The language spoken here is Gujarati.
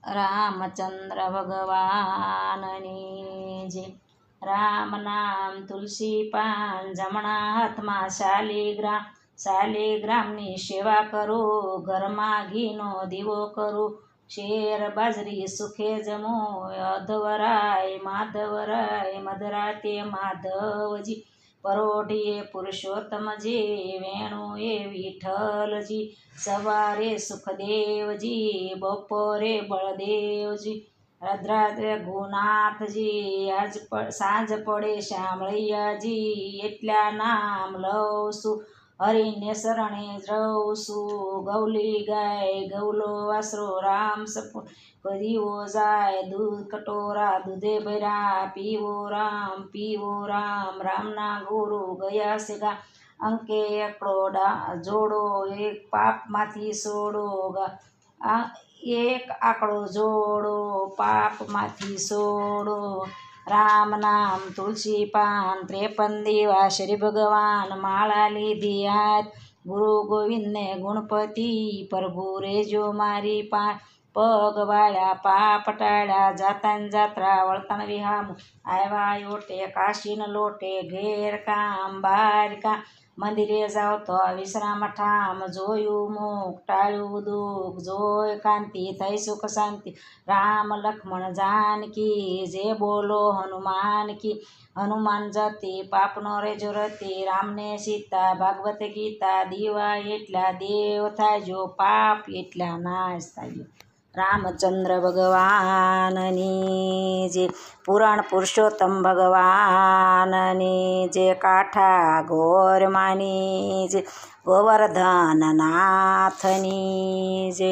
રામચંદ્ર ભગવાનની જય। રામ નામ તુલસી પાન, જમણા હાથમાં શાલિગ્રામની સેવા કરો, ઘરમાં ઘીનો દીવો કરો, શેર બાજરી સુખે જમો, અધવરાય માધવરાય મધરાતે માધવજી, પરોઢીએ પુરુષોત્તમજી, વેણુએ વિઠ્ઠલજી, સવારે સુખદેવજી, બપોરે બળદેવજી, રાત્રે રઘુનાથજી, સાંજ પડે શામળિયાજી, એટલા નામ લઉં છું હરિને શરણે રહું છું, ગૌલી ગાય ગૌલો આશરો રામ સપૂત, દીવો જાય દૂધ કટોરા દૂધે ભર્યા, પીવો રામ રામના ગુરુ ગયા છે ગા, અંકે એકડો જોડો એક પાપમાંથી છોડો, એક આંકડો જોડો પાપમાંથી છોડો, રામ નામ તુલસી પાન, 53 દીવા શ્રી ભગવાન, માળા લીધી હાથ ગુરુ ગોવિંદને ગુણપતિ, પ્રભુ રેજો મારી પાસ, પગ વાળ્યા પાપ ટાળ્યા, જાતા જાત્રા વળતણ વિહામું, આવ્યા યોટે કાશીન લોટે, ઘેર કામ બાર કામ, મંદિરે જાઓ તો વિશ્રામ ઠામ, જોયું મુખ ટાળ્યું દુઃખ, જોઈ કાંતિ થઈ સુખ શાંતિ, રામ લક્ષ્મણ જાનકી જે બોલો હનુમાન કી, હનુમાન જતી પાપનો રેજો રતી, રામને સીતા ભાગવત ગીતા, દીવા એટલા દેવ થાજો, પાપ એટલા નાશ થાજો। રામચંદ્ર ભગવાનની જય। પુરાણ પુરુષોત્તમ ભગવાનની જય। કાંઠા ગોરમાની જય। ગોવર્ધન નાથની જય।